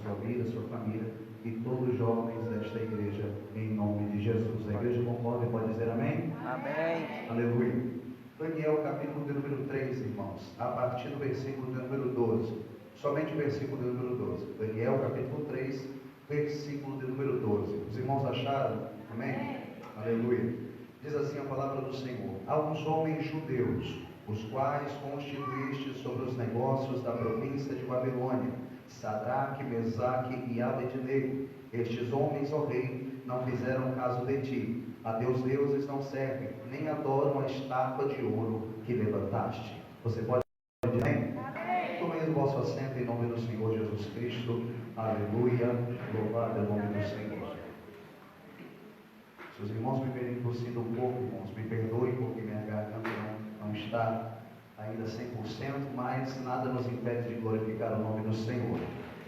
sua vida, sua família e todos os jovens desta igreja, em nome de Jesus. A igreja concorda e pode dizer amém? Amém. Aleluia. Daniel, capítulo de número 3, irmãos, a partir do versículo de número 12. Somente o versículo de número 12. Daniel, capítulo 3, versículo de número 12. Os irmãos acharam? Amém? Aleluia. Diz assim a palavra do Senhor: há uns homens judeus, os quais constituíste sobre os negócios da província de Babilônia, Sadraque, Mesaque e Abednego. Estes homens, ó rei, não fizeram caso de ti. A teus deuses não servem, nem adoram a estátua de ouro que levantaste. Você pode dizer amém? Tomei o vosso assento em nome do Senhor Jesus Cristo. Aleluia. Louvado é o nome do Senhor. Se os irmãos me verem tossindo um pouco, irmãos, me perdoem, porque minha garganta não está ainda 100%, mas nada nos impede de glorificar o nome do Senhor.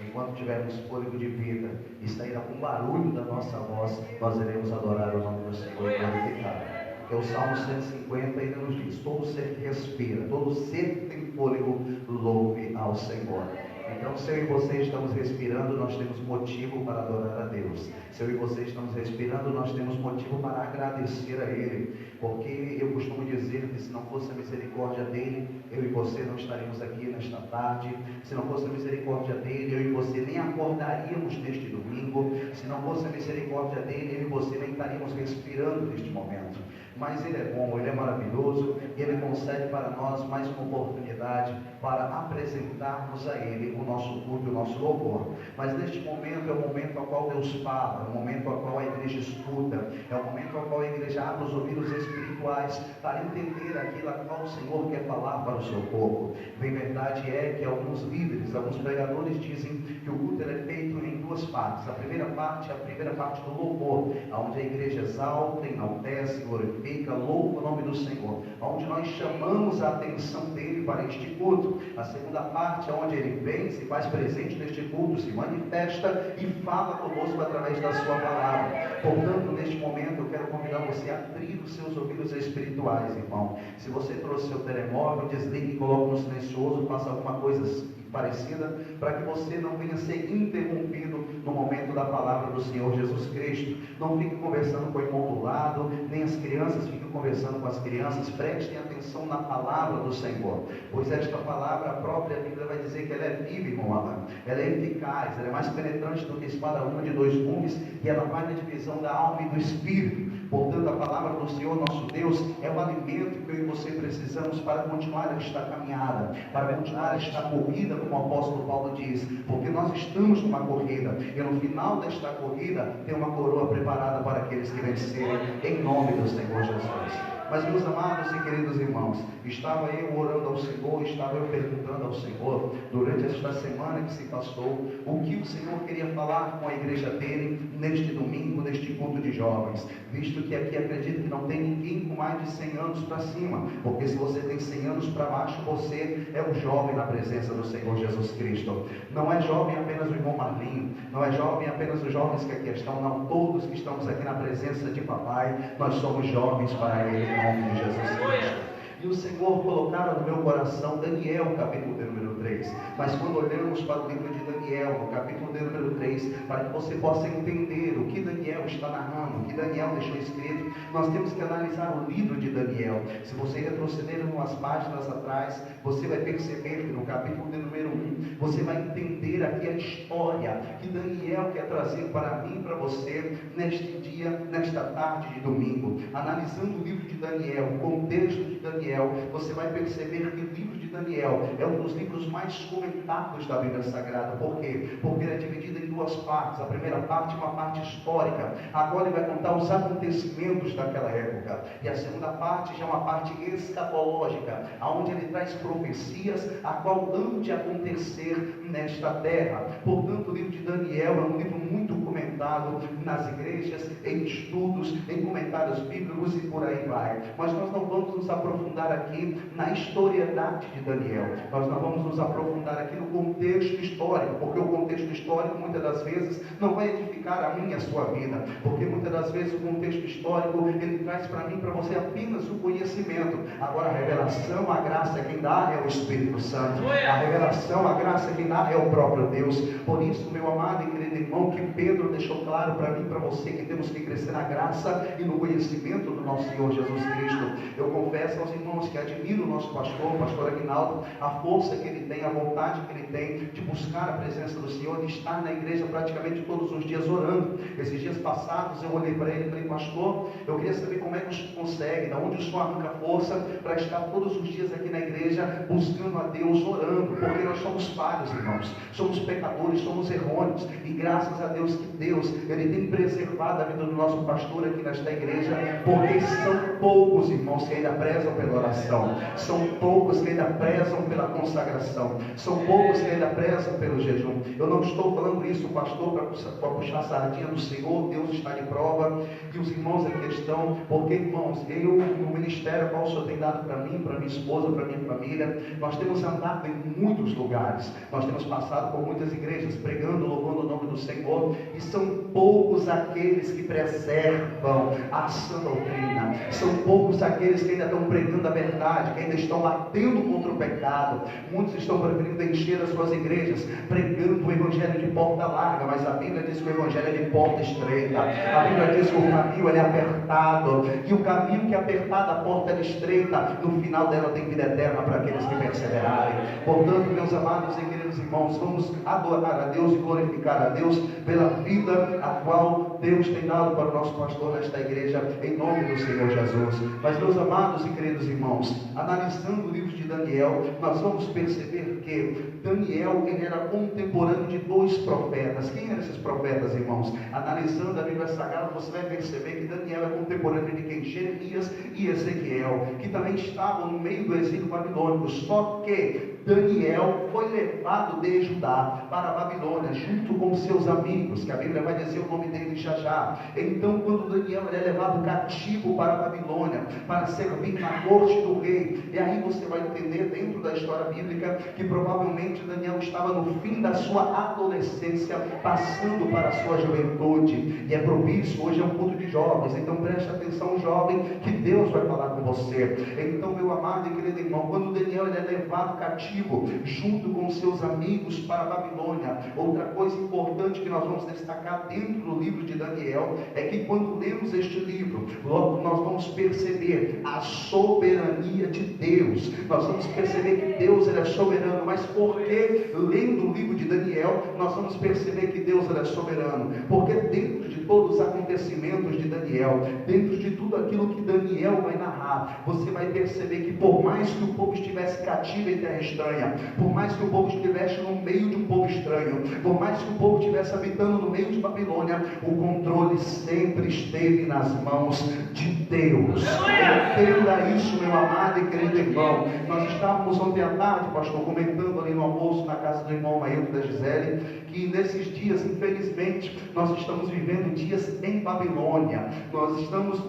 Enquanto tivermos fôlego de vida e sair algum barulho da nossa voz, nós iremos adorar o nome do Senhor e glorificar. Porque o Salmo 150 ainda nos diz: todo ser que respira, todo ser que tem fôlego, louve ao Senhor. Então, se eu e você estamos respirando, nós temos motivo para adorar a Deus. Se eu e você estamos respirando, nós temos motivo para agradecer a Ele. Porque eu costumo dizer que se não fosse a misericórdia dEle, eu e você não estaríamos aqui nesta tarde. Se não fosse a misericórdia dEle, eu e você nem acordaríamos neste domingo. Se não fosse a misericórdia dEle, eu e você nem estaríamos respirando neste momento. Mas Ele é bom, Ele é maravilhoso, e Ele concede para nós mais uma oportunidade para apresentarmos a Ele o nosso culto e o nosso louvor. Mas neste momento é o momento ao qual Deus fala, é o momento ao qual a igreja escuta, é o momento ao qual a igreja abre os ouvidos espirituais para entender aquilo a qual o Senhor quer falar para o seu povo. Bem, verdade é que alguns líderes, alguns pregadores dizem que o culto é feito em duas partes. A primeira parte é a primeira parte do louvor, onde a igreja exalta, enaltece, glorifica, louva o nome do Senhor, onde nós chamamos a atenção dele para este culto. A segunda parte é onde ele vem, se faz presente neste culto, se manifesta e fala conosco através da sua palavra. Portanto, neste momento eu quero convidar você a abrir os seus ouvidos espirituais, irmão. Se você trouxe seu telemóvel, desligue e coloque no silencioso, faça alguma coisa parecida, para que você não venha ser interrompido no momento da palavra do Senhor Jesus Cristo. Não fique conversando com o irmão do lado, nem as crianças fiquem conversando com as crianças. Prestem atenção na palavra do Senhor, pois esta palavra, a própria Bíblia vai dizer que ela é viva, irmão amado. Ela é eficaz, ela é mais penetrante do que espada uma de dois gumes, e ela vai na divisão da alma e do espírito. Portanto, a palavra do Senhor nosso Deus é o alimento que eu e você precisamos para continuar esta caminhada, para continuar esta corrida, como o apóstolo Paulo diz, porque nós estamos numa corrida, e no final desta corrida tem uma coroa preparada para aqueles que vencerem, em nome do Senhor Jesus. Mas, meus amados e queridos irmãos, estava eu orando ao Senhor, estava eu perguntando ao Senhor, durante esta semana que se passou, o que o Senhor queria falar com a igreja dele, neste domingo, neste culto de jovens, visto que aqui acredito que não tem ninguém com mais de 100 anos para cima, porque se você tem 100 anos para baixo, você é um jovem na presença do Senhor Jesus Cristo. Não é jovem apenas o irmão Marlinho, não é jovem apenas os jovens que aqui estão, não, todos que estamos aqui na presença de papai, nós somos jovens para Ele, em nome de Jesus Cristo. E o Senhor colocaram no meu coração Daniel, capítulo de número 3. Mas quando olhamos para o livro de Daniel, no capítulo de número 3, para que você possa entender o que Daniel está narrando, o que Daniel deixou escrito, nós temos que analisar o livro de Daniel. Se você retroceder umas páginas atrás, você vai perceber que no capítulo de número 1, você vai entender aqui a história que Daniel quer trazer para mim e para você neste dia, nesta tarde de domingo. Analisando o livro de Daniel, o contexto de Daniel, você vai perceber que o livro de Daniel é um dos livros mais comentados da Bíblia Sagrada. Por quê? Porque ele é dividido em duas partes. A primeira parte é uma parte histórica, agora ele vai contar os acontecimentos daquela época, e a segunda parte já é uma parte escatológica, onde ele traz profecias a qual hão de acontecer nesta terra. Portanto, o livro de Daniel é um livro muito comentado nas igrejas, em estudos, em comentários bíblicos e por aí vai. Mas nós não vamos nos aprofundar aqui na historiedade de Daniel. Nós não vamos nos aprofundar aqui no contexto histórico, porque o contexto histórico muitas das vezes não vai edificar a minha e a sua vida, porque muitas das vezes o contexto histórico ele traz para mim, para você apenas o conhecimento. Agora a revelação, a graça quem dá é o Espírito Santo. A revelação, a graça quem dá é o próprio Deus. Por isso, meu amado e querido irmão, que Pedro deixou claro para mim e para você que temos que crescer na graça e no conhecimento do nosso Senhor Jesus Cristo. Eu confesso aos irmãos que admiro o nosso pastor, o pastor Aguinaldo, a força que ele tem, a vontade que ele tem de buscar a presença do Senhor, de estar na igreja praticamente todos os dias orando. Esses dias passados eu olhei para ele e falei: pastor, eu queria saber como é que o senhor consegue, de onde o senhor arranca força para estar todos os dias aqui na igreja buscando a Deus, orando, porque nós somos falhos, irmãos, somos pecadores, somos errôneos, e graças a Deus que Deus, ele tem preservado a vida do nosso pastor aqui nesta igreja, porque são poucos, irmãos, que ainda prezam pela oração, são poucos que ainda prezam pela consagração, são poucos que ainda prezam pelo jejum. Eu não estou falando isso, pastor, para puxar a sardinha do Senhor. Deus está de prova, e os irmãos aqui estão, porque, irmãos, eu, no ministério qual o Senhor tem dado para mim, para minha esposa, para minha família, nós temos andado em muitos lugares, nós temos passado por muitas igrejas, pregando, louvando o nome do Senhor, e são poucos aqueles que preservam a sã doutrina, são poucos aqueles que ainda estão pregando a verdade, que ainda estão batendo contra o pecado. Muitos estão preferindo encher as suas igrejas, pregando o evangelho de porta larga, mas a Bíblia diz que o evangelho é de porta estreita. A Bíblia diz que o caminho ele é apertado, e o caminho que é apertado, a porta é estreita, no final dela tem vida eterna para aqueles que perseverarem. Portanto, meus amados e queridos irmãos, vamos adorar a Deus e glorificar a Deus pela vida a qual Deus tem dado para o nosso pastor nesta igreja, em nome do Senhor Jesus. Mas, meus amados e queridos irmãos, analisando o livro de Daniel, nós vamos perceber que Daniel ele era contemporâneo de dois profetas. Quem eram esses profetas, irmãos? Analisando a Bíblia Sagrada, você vai perceber que Daniel é contemporâneo de quem? Jeremias e Ezequiel, que também estavam no meio do exílio babilônico. Só que Daniel foi levado de Judá para a Babilônia, junto com seus amigos, que a Bíblia vai dizer o nome deles já já. Então, quando Daniel é levado cativo para a Babilônia, para servir na corte do rei, e aí você vai entender dentro da história bíblica, que provavelmente Daniel estava no fim da sua adolescência, passando para a sua juventude, e é propício, hoje é um culto de jovens, então preste atenção, jovem, que Deus vai falar com você. Então, meu amado e querido irmão, quando Daniel é levado cativo, junto com seus amigos para a Babilônia, outra coisa importante que nós vamos destacar dentro do livro de Daniel, é que quando lemos este livro, logo nós vamos perceber a soberania de Deus. Nós vamos perceber que Deus ele é soberano. Mas por que, lendo o livro de Daniel, nós vamos perceber que Deus ele é soberano? Porque dentro de todos os acontecimentos de Daniel, dentro de tudo aquilo que Daniel vai narrar, você vai perceber que por mais que o povo estivesse cativo em terra estranha, por mais que o povo estivesse no meio de um povo estranho, por mais que o povo estivesse habitando no meio de Babilônia, o controle sempre esteve nas mãos de Deus. Entenda isso, meu amado e querido irmão. Nós estávamos ontem à tarde, pastor, comentando ali no almoço na casa do irmão Maílton da Gisele, que nesses dias, infelizmente, nós estamos vivendo dias em Babilônia. Nós estamos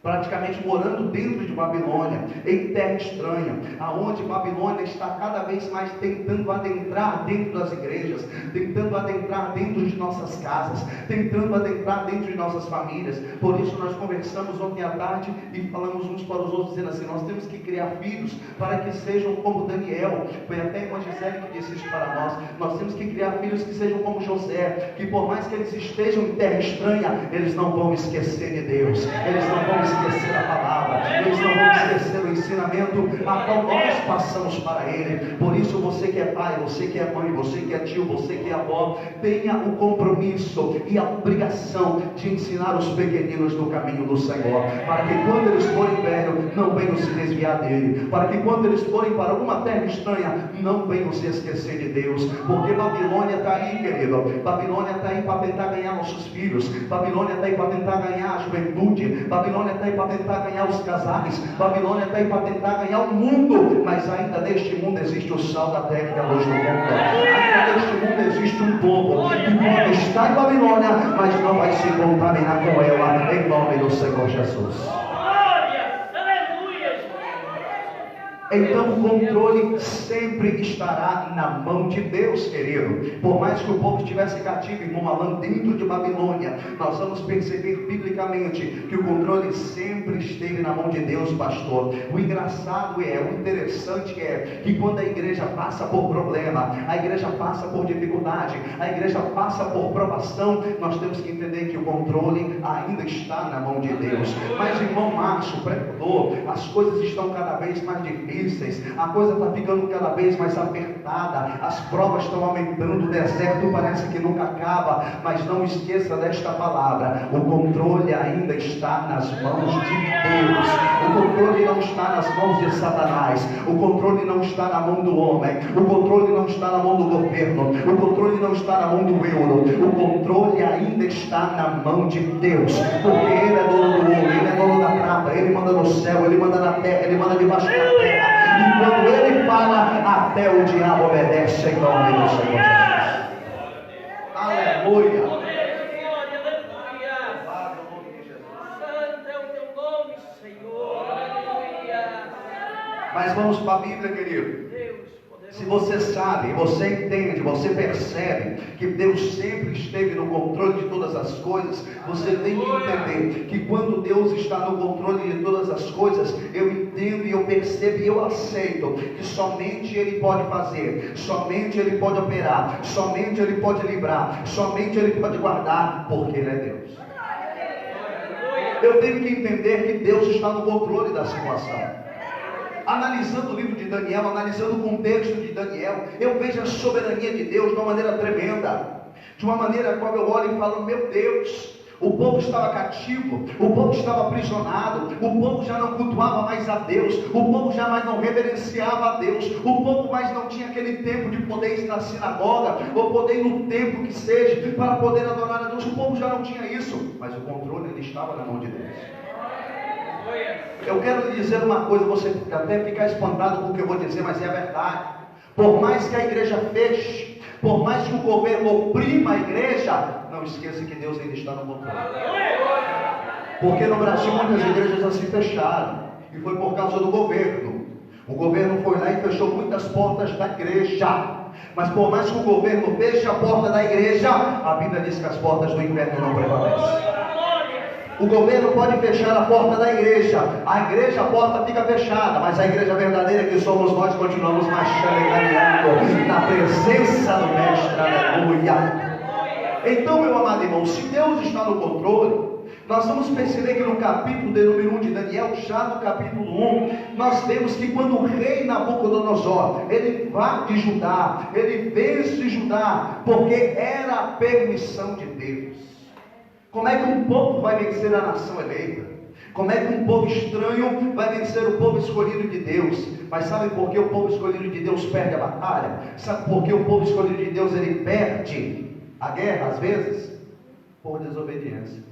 praticamente morando dentro de Babilônia, em terra estranha, aonde Babilônia está cada vez mais tentando adentrar dentro das igrejas, tentando adentrar dentro de nossas casas, tentando adentrar dentro de nossas famílias. Por isso nós conversamos ontem à tarde e falamos uns para os outros, dizendo assim: nós temos que criar filhos para que sejam como Daniel. Foi até a irmã Gisele que disse isso para nós. Nós temos que criar filhos que sejam como José, que por mais que eles estejam em terra estranha, eles não vão esquecer de Deus, eles não vão esquecer a palavra, eles não vão esquecer o ensinamento a qual nós passamos para ele. Por isso, você que é pai, você que é mãe, você que é tio, você que é avó, tenha o compromisso e a obrigação de ensinar os pequeninos no caminho do Senhor, para que quando eles forem velhos, não venham se desviar dele, para que quando eles forem para alguma terra estranha, não venham se esquecer de Deus. Porque Babilônia está aí, querido, Babilônia está aí para tentar ganhar nossos filhos, Babilônia está aí para tentar ganhar a juventude, Babilônia está aí para tentar ganhar os casais, Babilônia está aí para tentar ganhar o mundo. Mas ainda neste mundo existe o sal da terra e a luz do mundo. Ainda neste mundo existe um povo que pode estar em Babilônia, mas não vai se contaminar com ela, em nome do Senhor Jesus. Então o controle sempre estará na mão de Deus, querido. Por mais que o povo estivesse cativo, irmão Alan, dentro de Babilônia, nós vamos perceber biblicamente que o controle sempre esteve na mão de Deus, pastor. O engraçado o interessante é que quando a igreja passa por problema, a igreja passa por dificuldade, a igreja passa por provação, nós temos que entender que o controle ainda está na mão de Deus. Mas, irmão Márcio, pregador, as coisas estão cada vez mais difíceis, a coisa está ficando cada vez mais apertada, as provas estão aumentando, o deserto parece que nunca acaba. Mas não esqueça desta palavra: o controle ainda está nas mãos de Deus. O controle não está nas mãos de Satanás, o controle não está na mão do homem, o controle não está na mão do governo, o controle não está na mão do euro, o controle ainda está na mão de Deus, porque Ele é dono do ouro, Ele é dono da prata, Ele manda no céu, Ele manda na terra, Ele manda debaixo da terra. E quando Ele fala, até o diabo obedece em nome do Senhor Jesus. Aleluia. Mas vamos para a Bíblia, querido. Se você sabe, você entende, você percebe que Deus sempre esteve no controle de todas as coisas, você tem que entender que quando Deus está no controle de todas as coisas, eu entendo e eu percebo e eu aceito que somente Ele pode fazer, somente Ele pode operar, somente Ele pode livrar, somente Ele pode guardar, porque Ele é Deus. Eu tenho que entender que Deus está no controle da situação. Analisando o livro de Daniel, analisando o contexto de Daniel, eu vejo a soberania de Deus de uma maneira tremenda, de uma maneira a qual eu olho e falo: meu Deus, o povo estava cativo, o povo estava aprisionado, o povo já não cultuava mais a Deus, o povo já mais não reverenciava a Deus, o povo mais não tinha aquele tempo de poder ir na sinagoga, ou poder ir no templo que seja, para poder adorar a Deus. O povo já não tinha isso, mas o controle ele estava na mão de Deus. Eu quero lhe dizer uma coisa, você até ficar espantado com o que eu vou dizer, mas é a verdade. Por mais que a igreja feche, por mais que o governo oprima a igreja, não esqueça que Deus ainda está no controle. Porque no Brasil muitas igrejas já se fecharam, e foi por causa do governo. O governo foi lá e fechou muitas portas da igreja. Mas por mais que o governo feche a porta da igreja, a Bíblia diz que as portas do inferno não prevalecem. O governo pode fechar a porta da igreja, a igreja, a porta fica fechada, mas a igreja verdadeira que somos nós continuamos marchando e caminhando na presença do Mestre. Aleluia. Então, meu amado irmão, se Deus está no controle, nós vamos perceber que no capítulo de número 1 de Daniel, já no capítulo 1, nós vemos que quando o rei Nabucodonosor, ele vai de Judá, ele vence Judá, porque era a permissão de Deus. Como é que um povo vai vencer a nação eleita? Como é que um povo estranho vai vencer o povo escolhido de Deus? Mas sabe por que o povo escolhido de Deus perde a batalha? Sabe por que o povo escolhido de Deus ele perde a guerra às vezes? Por desobediência.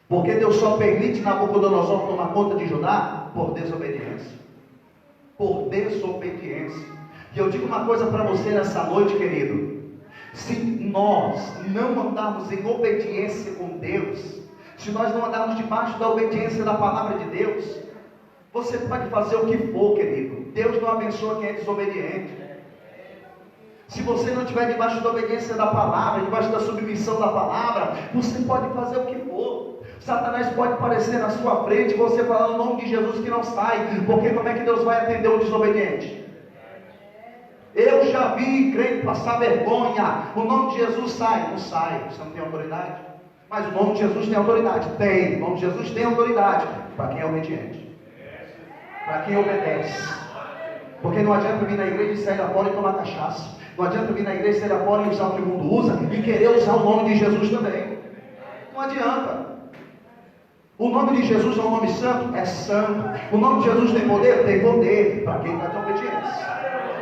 Porque Deus só permite Nabucodonosor tomar conta de Judá? Por desobediência. Por desobediência. E eu digo uma coisa para você nessa noite, querido. Se nós não andarmos em obediência com Deus, se nós não andarmos debaixo da obediência da palavra de Deus, você pode fazer o que for, querido, Deus não abençoa quem é desobediente. Se você não estiver debaixo da obediência da palavra, debaixo da submissão da palavra, você pode fazer o que for. Satanás pode aparecer na sua frente e você falar no nome de Jesus que não sai, porque como é que Deus vai atender o desobediente? Eu já vi crente passar vergonha. O nome de Jesus sai. Não sai, você não tem autoridade. Mas o nome de Jesus tem autoridade. Tem, o nome de Jesus tem autoridade para quem é obediente, para quem obedece. Porque não adianta vir na igreja e sair lá fora e tomar cachaça. Não adianta vir na igreja e sair lá fora e usar o que o mundo usa e querer usar o nome de Jesus também. Não adianta. O nome de Jesus é um nome santo? É santo. O nome de Jesus tem poder? Tem poder. Para quem está de obediência,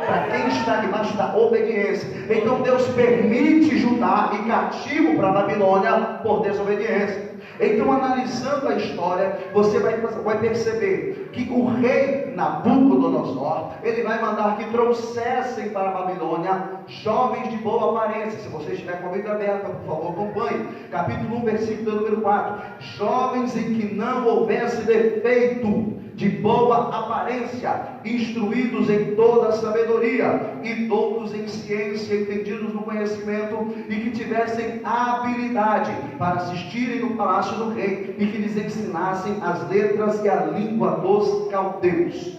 para quem está debaixo da obediência. Então Deus permite Judá ir cativo para a Babilônia por desobediência. Então, analisando a história, você vai perceber que o rei Nabucodonosor, ele vai mandar que trouxessem para a Babilônia jovens de boa aparência. Se você estiver com a Bíblia aberta, por favor, acompanhe. Capítulo 1, versículo número 4. Jovens em que não houvesse defeito de boa aparência, instruídos em toda a sabedoria, e doutos em ciência, entendidos no conhecimento, e que tivessem habilidade para assistirem no palácio do rei, e que lhes ensinassem as letras e a língua dos caldeus.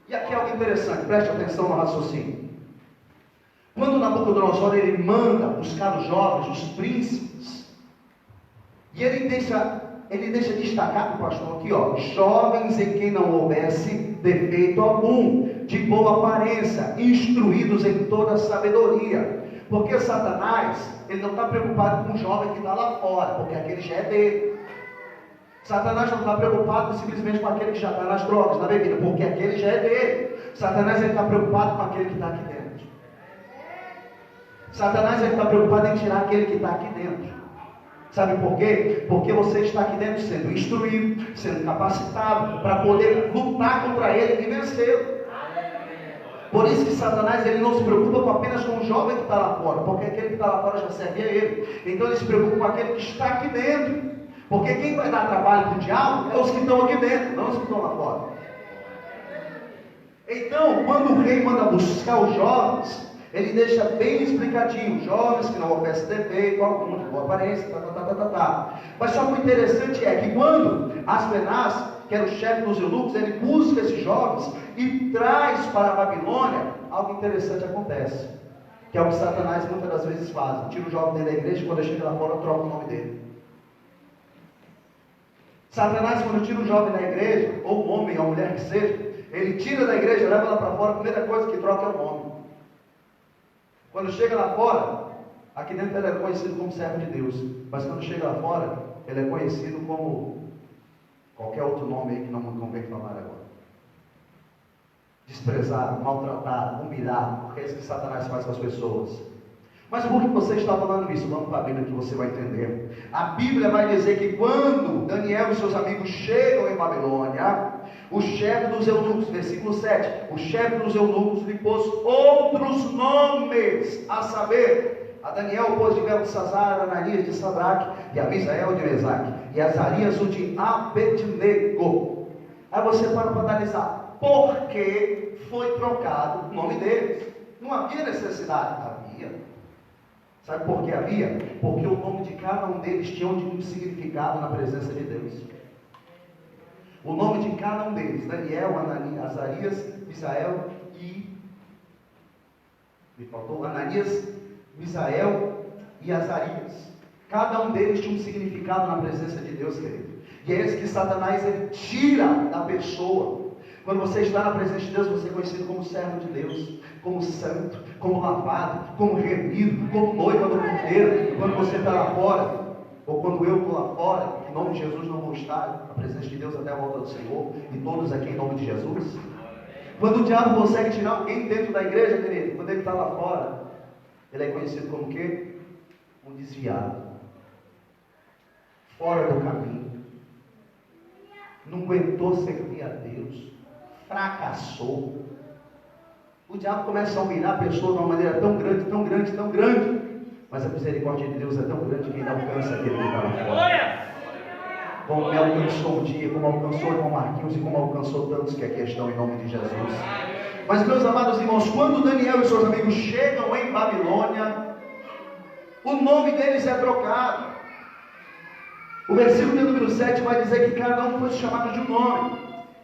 E aqui é algo interessante, preste atenção no raciocínio. Quando Nabucodonosor ele manda buscar os jovens, os príncipes, e ele deixa destacado, pastor, aqui, ó, jovens em quem não houvesse defeito algum, de boa aparência, instruídos em toda sabedoria. Porque Satanás, ele não está preocupado com o jovem que está lá fora, porque aquele já é dele. Satanás não está preocupado simplesmente com aquele que já está nas drogas, na bebida, porque aquele já é dele. Satanás está preocupado com aquele que está aqui dentro. Satanás está preocupado em tirar aquele que está aqui dentro. Sabe por quê? Porque você está aqui dentro sendo instruído, sendo capacitado para poder lutar contra ele e vencê-lo. Por isso que Satanás ele não se preocupa apenas com o jovem que está lá fora, porque aquele que está lá fora já serve a ele. Então ele se preocupa com aquele que está aqui dentro. Porque quem vai dar trabalho para o diabo é os que estão aqui dentro, não os que estão lá fora. Então, quando o rei manda buscar os jovens, ele deixa bem explicadinho, jovens que não oferecem defeito algum, de boa aparência, Mas só que o interessante é que quando Aspenaz, que era o chefe dos eunucos, ele busca esses jovens e traz para a Babilônia, algo interessante acontece, que é o que Satanás muitas das vezes faz. Tira o jovem dentro da igreja e quando ele chega lá fora, troca o nome dele. Satanás, quando tira o jovem da igreja, ou o homem, ou a mulher que seja, ele tira da igreja, leva ela para fora, a primeira coisa que troca é o nome. Quando chega lá fora, aqui dentro ele é conhecido como servo de Deus, mas quando chega lá fora, ele é conhecido como qualquer outro nome aí que não convém falar agora. Desprezado, maltratado, humilhado, porque é isso que Satanás faz com as pessoas. Mas por que você está falando isso? Vamos para a Bíblia que você vai entender. A Bíblia vai dizer que quando Daniel e seus amigos chegam em Babilônia, o chefe dos eunucos, versículo 7, o chefe dos eunucos lhe pôs outros nomes, a saber, a Daniel pôs de Beltesazar, Ananias de Sadraque, e a Misael de Mesaque, e Azarias o de Abednego. Aí você para analisar, por que foi trocado o nome deles? Não havia necessidade, havia. Sabe por que havia? Porque o nome de cada um deles tinha um significado na presença de Deus. O nome de cada um deles, Daniel, Ananias, Azarias, Misael e... me faltou Ananias, Misael e Azarias. Cada um deles tinha um significado na presença de Deus, querido. E é esse que Satanás ele tira da pessoa. Quando você está na presença de Deus, você é conhecido como servo de Deus, como santo, como lavado, como remido, como noiva do Cordeiro. E quando você está lá fora, ou quando eu estou lá fora, em nome de Jesus não vou estar na presença de Deus até a volta do Senhor, e todos aqui em nome de Jesus. Quando o diabo consegue tirar alguém dentro da igreja, querido, quando ele está lá fora, ele é conhecido como o quê? Um desviado, fora do caminho, não aguentou servir a Deus, fracassou. O diabo começa a humilhar a pessoa de uma maneira tão grande, tão grande, tão grande, mas a misericórdia de Deus é tão grande que ainda alcança aquele que está lá fora. Como me alcançou um dia, como alcançou o irmão Marquinhos e como alcançou tantos que aqui estão em nome de Jesus. Mas meus amados irmãos, quando Daniel e seus amigos chegam em Babilônia, o nome deles é trocado. O versículo de número 7 vai dizer que cada um foi chamado de um nome.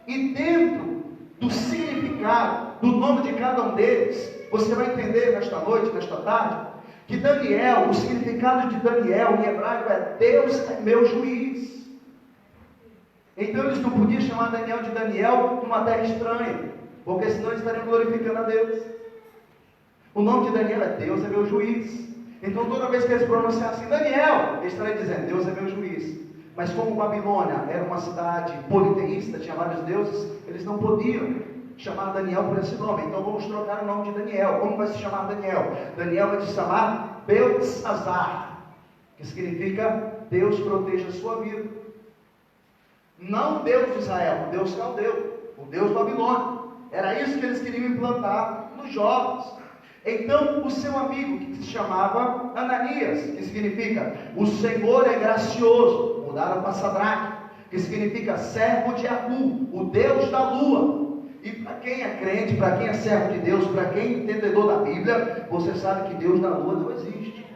E dentro do significado do nome de cada um deles, você vai entender nesta noite, nesta tarde, que Daniel, o significado de Daniel em hebraico é Deus é meu juiz. Então eles não podiam chamar Daniel de Daniel numa terra estranha, porque senão eles estariam glorificando a Deus. O nome de Daniel é Deus é meu juiz. Então toda vez que eles pronunciassem Daniel, eles estariam dizendo Deus é meu juiz. Mas como Babilônia era uma cidade politeísta, tinha vários deuses, eles não podiam chamar Daniel por esse nome. Então vamos trocar o nome de Daniel. Como vai se chamar Daniel? Daniel vai se chamar Beltesazar, que significa Deus proteja a sua vida. Não Deus de Israel, o Deus caldeu, o Deus babilônico. Era isso que eles queriam implantar nos jovens. Então o seu amigo, que se chamava Ananias, que significa o Senhor é gracioso, mudaram para Sadraque, que significa servo de Acu, o Deus da lua. E para quem é crente, para quem é servo de Deus, para quem é entendedor da Bíblia, você sabe que Deus da lua não existe,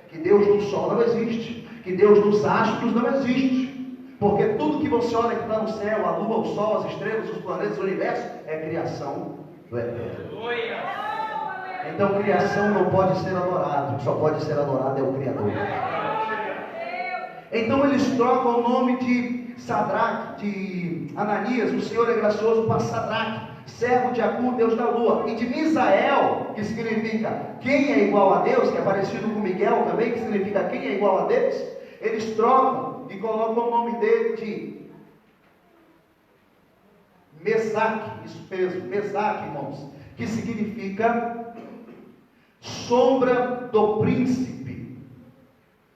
que Deus do sol não existe, que Deus dos astros não existe. Porque tudo que você olha que está no céu, a lua, o sol, as estrelas, os planetas, o universo, é criação do Eterno. Então criação não pode ser adorado, só pode ser adorado é o Criador. Então eles trocam o nome de Sadraque, de Ananias, o Senhor é gracioso, para Sadraque, servo de Acu, Deus da lua, e de Misael, que significa quem é igual a Deus, que é parecido com Miguel também, que significa quem é igual a Deus. Eles trocam e colocam o nome dele de Mesaque, isso mesmo, Mesaque, irmãos, que significa sombra do príncipe.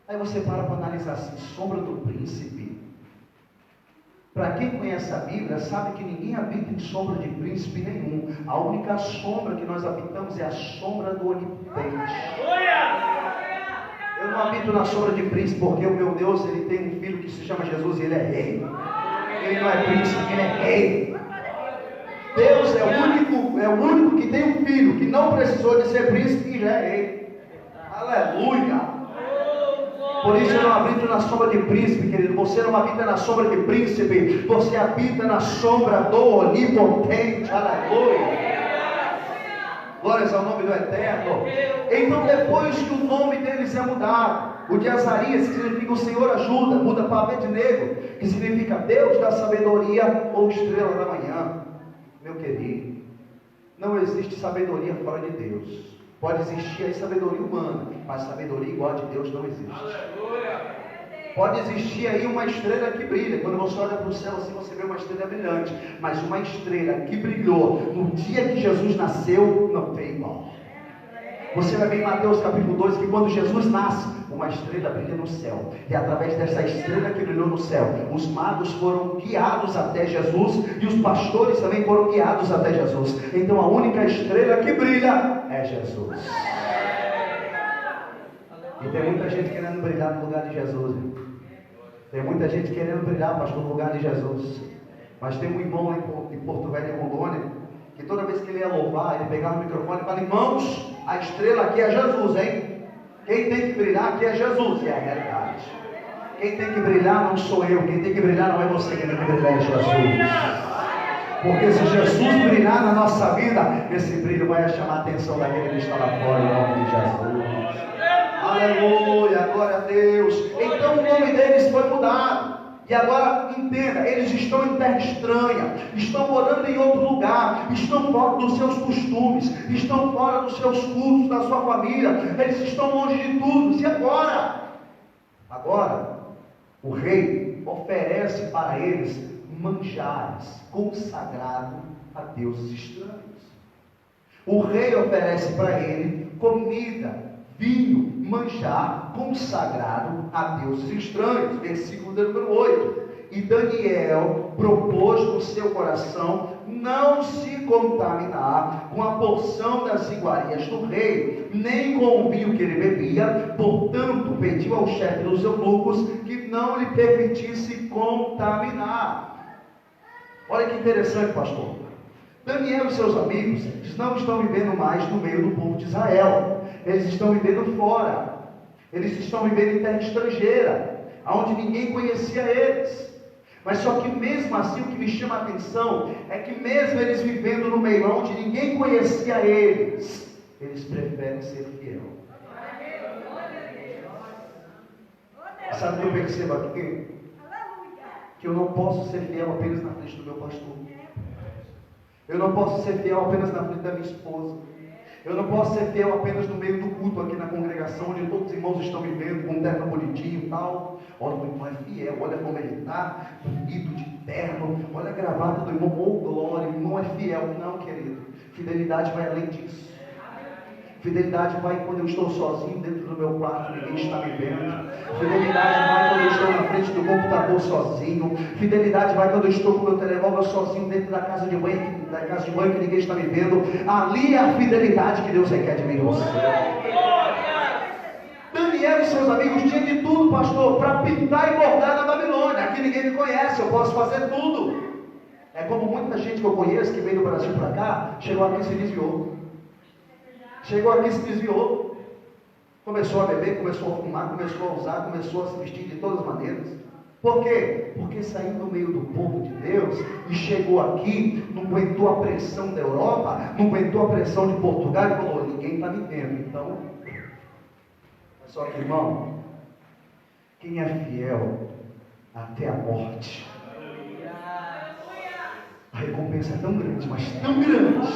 Aí você para analisar assim, sombra do príncipe. Para quem conhece a Bíblia, sabe que ninguém habita em sombra de príncipe nenhum. A única sombra que nós habitamos é a sombra do Onipotente. Eu não habito na sombra de príncipe, porque o meu Deus, ele tem um filho que se chama Jesus e ele é rei. Ele não é príncipe, ele é rei. Deus é o único que tem um filho que não precisou de ser príncipe e já é rei. Aleluia! Por isso eu não habito na sombra de príncipe, querido. Você não habita na sombra de príncipe, você habita na sombra do Onipotente. Aleluia! Glórias ao nome do Eterno. Então depois que o nome deles é mudado, o de Azarias, que significa o Senhor ajuda, muda para Abednego, que significa Deus da sabedoria ou estrela da manhã. Meu querido, não existe sabedoria fora de Deus. Pode existir aí sabedoria humana, mas sabedoria igual a de Deus não existe. Aleluia. Pode existir aí uma estrela que brilha. Quando você olha para o céu assim, você vê uma estrela brilhante. Mas uma estrela que brilhou no dia que Jesus nasceu, não tem igual. Você vai ver em Mateus capítulo 2 que quando Jesus nasce, uma estrela brilha no céu. E através dessa estrela que brilhou no céu, os magos foram guiados até Jesus e os pastores também foram guiados até Jesus. Então a única estrela que brilha é Jesus. E tem muita gente querendo brilhar no lugar de Jesus. Tem muita gente querendo brilhar, pastor, no lugar de Jesus. Mas tem um irmão lá em Porto Velho, em Rondônia, que toda vez que ele ia louvar, ele pegava o microfone e falava: irmãos, a estrela aqui é Jesus, hein? Quem tem que brilhar aqui é Jesus. E é a realidade. Quem tem que brilhar não sou eu. Quem tem que brilhar não é você. Quem tem que brilhar é Jesus. Porque se Jesus brilhar na nossa vida, esse brilho vai chamar a atenção daquele que está lá fora, em nome de Jesus. Aleluia, glória a Deus. Então o nome deles foi mudado. E agora entenda, eles estão em terra estranha, estão morando em outro lugar, estão fora dos seus costumes, estão fora dos seus cultos, da sua família, eles estão longe de tudo. E agora? Agora, o rei oferece para eles manjares consagrados a deuses estranhos. O rei oferece para ele comida, vinho, manjar consagrado a deuses estranhos. Versículo número 8. E Daniel propôs no seu coração não se contaminar com a porção das iguarias do rei, nem com o vinho que ele bebia. Portanto, pediu ao chefe dos eunucos que não lhe permitisse contaminar. Olha que interessante, pastor. Daniel e seus amigos não estão vivendo mais no meio do povo de Israel. Eles estão vivendo fora. Eles estão vivendo em terra estrangeira, onde ninguém conhecia eles. Mas só que mesmo assim, o que me chama a atenção é que mesmo eles vivendo no meio onde ninguém conhecia eles preferem ser fiel. Sabe o que eu percebo aqui? Que eu não posso ser fiel apenas na frente do meu pastor. Eu não posso ser fiel apenas na frente da minha esposa. Eu não posso ser fiel apenas no meio do culto aqui na congregação, onde todos os irmãos estão vivendo com um terno bonitinho e tal. Olha, o irmão é fiel, olha como ele está, bonito de terno, olha a gravata do irmão, oh glória, o irmão é fiel. Não, querido, fidelidade vai além disso. Fidelidade vai quando eu estou sozinho dentro do meu quarto, ninguém está me vendo. Fidelidade vai quando eu estou na frente do computador sozinho. Fidelidade vai quando eu estou com o meu telemóvel sozinho dentro da casa de banho, que ninguém está me vendo. Ali é a fidelidade que Deus requer de mim e você. Daniel e seus amigos tinham de tudo, pastor, para pintar e bordar na Babilônia. Aqui ninguém me conhece, eu posso fazer tudo. É como muita gente que eu conheço, que veio do Brasil para cá, chegou aqui e se desviou. Chegou aqui e se desviou. Começou a beber, começou a fumar, começou a usar, começou a se vestir de todas as maneiras. Por quê? Porque saiu do meio do povo de Deus e chegou aqui, não aguentou a pressão da Europa, não aguentou a pressão de Portugal e falou, ninguém está me vendo, então... Só que, irmão, quem é fiel até a morte, a recompensa é tão grande, mas tão grande,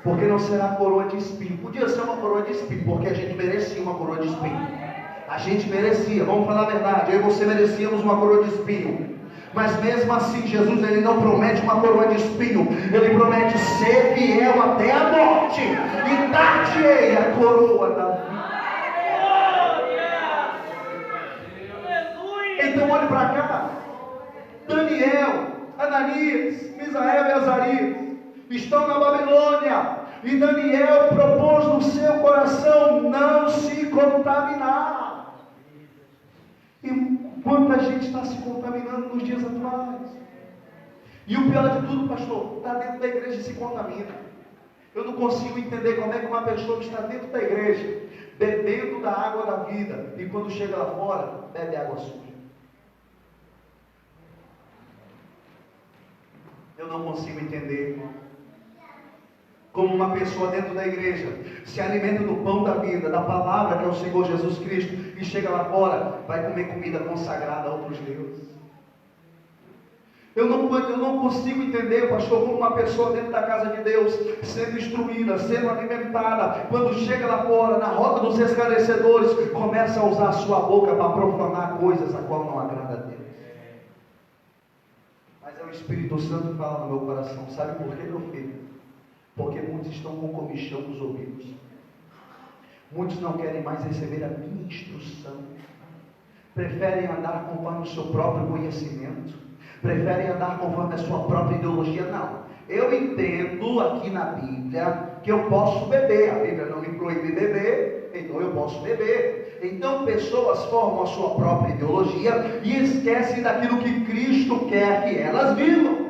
porque não será coroa de espinho. Podia ser uma coroa de espinho, porque a gente merecia uma coroa de espinho. A gente merecia, vamos falar a verdade, eu e você merecíamos uma coroa de espinho. Mas mesmo assim, Jesus, ele não promete uma coroa de espinho, ele promete ser fiel até a morte, e dar-te-ei a coroa da vida. Então olhe para cá, Daniel, Ananias, Misael e Azarias estão na Babilônia, e Daniel propôs no seu coração não se contaminar. E quanta gente está se contaminando nos dias atuais. E o pior de tudo, pastor, está dentro da igreja e se contamina. Eu não consigo entender como é que uma pessoa que está dentro da igreja, bebendo da água da vida, e quando chega lá fora, bebe água suja. Eu não consigo entender como uma pessoa dentro da igreja se alimenta do pão da vida, da palavra que é o Senhor Jesus Cristo, e chega lá fora, vai comer comida consagrada a outros deuses. Eu não consigo entender, pastor, como uma pessoa dentro da casa de Deus, sendo instruída, sendo alimentada, quando chega lá fora, na roda dos esclarecedores, começa a usar a sua boca para profanar coisas a qual não agrada a Deus. Mas é o Espírito Santo que fala no meu coração. Sabe por quê, meu filho? Porque muitos estão com comichão nos ouvidos. Muitos não querem mais receber a minha instrução. Preferem andar conforme o seu próprio conhecimento. Preferem andar conforme a sua própria ideologia. Não. Eu entendo aqui na Bíblia que eu posso beber. A Bíblia não me proíbe beber, então eu posso beber. Então pessoas formam a sua própria ideologia e esquecem daquilo que Cristo quer que elas vivam.